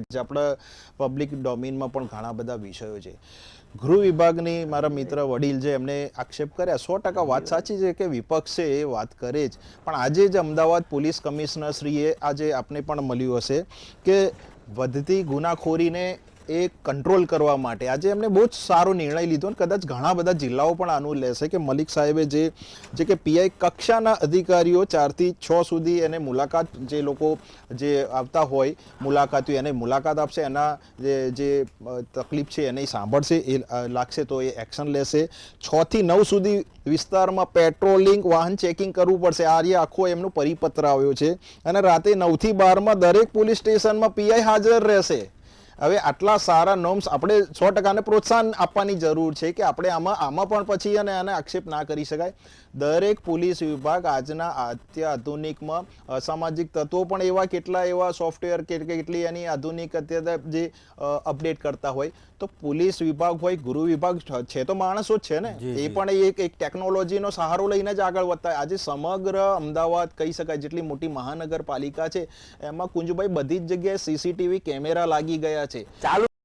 છે, આપણા પબ્લિક ડોમેનમાં પણ ઘણા બધા વિષયો છે. ગૃહ વિભાગની મારા મિત્ર વડીલ જે એમને આક્ષેપ કર્યા 100% વાત સાચી છે કે વિપક્ષ છે એ વાત કરે જ, પણ આજે જ અમદાવાદ પોલીસ કમિશનર શ્રીએ આજે આપને પણ મળ્યું હશે કે વધતી ગુનાખોરીને એ કંટ્રોલ કરવા માટે આજે એમને બહુ જ સારો નિર્ણય લીધો, અને કદાચ ઘણા બધા જિલ્લાઓ પણ આનું લેશે કે મલિક સાહેબે જે કે પીઆઈ કક્ષાના અધિકારીઓ 4 થી 6 સુધી એને મુલાકાત, જે લોકો જે આવતા હોય મુલાકાતીઓ એને મુલાકાત આપશે, એના જે તકલીફ છે એને સાંભળશે, એ લાગશે તો એ એક્શન લેશે. 6 થી 9 સુધી વિસ્તારમાં પેટ્રોલિંગ, વાહન ચેકિંગ કરવું પડશે. આ આખો એમનો પરિપત્ર આવ્યો છે, અને રાતે 9 થી 12 દરેક પોલીસ સ્ટેશનમાં પીઆઈ હાજર રહેશે. હવે આટલા સારા નોર્મ્સ આપણે 100% પ્રોત્સાહન આપવાની જરૂર છે કે આપણે આમાં પણ પછી અને આને આક્ષેપ ના કરી શકાય. દરેક પોલીસ વિભાગ આજના અત્યાધુનિકમાં અસામાજિક તત્વો પણ કેટલા એવા સોફ્ટવેર કેટલી એની આધુનિક અત્યારે જે અપડેટ કરતા હોય, તો પોલીસ વિભાગ હોય, ગૃહ વિભાગ છે તો માણસો જ છે ને, એ પણ એક ટેકનોલોજીનો સહારો લઈને જ આગળ વધતા. આજે સમગ્ર અમદાવાદ કહી શકાય જેટલી મોટી મહાનગરપાલિકા છે એમાં કુંજભાઈ બધી જ જગ્યાએ સીસીટીવી કેમેરા લાગી ગયા છે. ચાલુ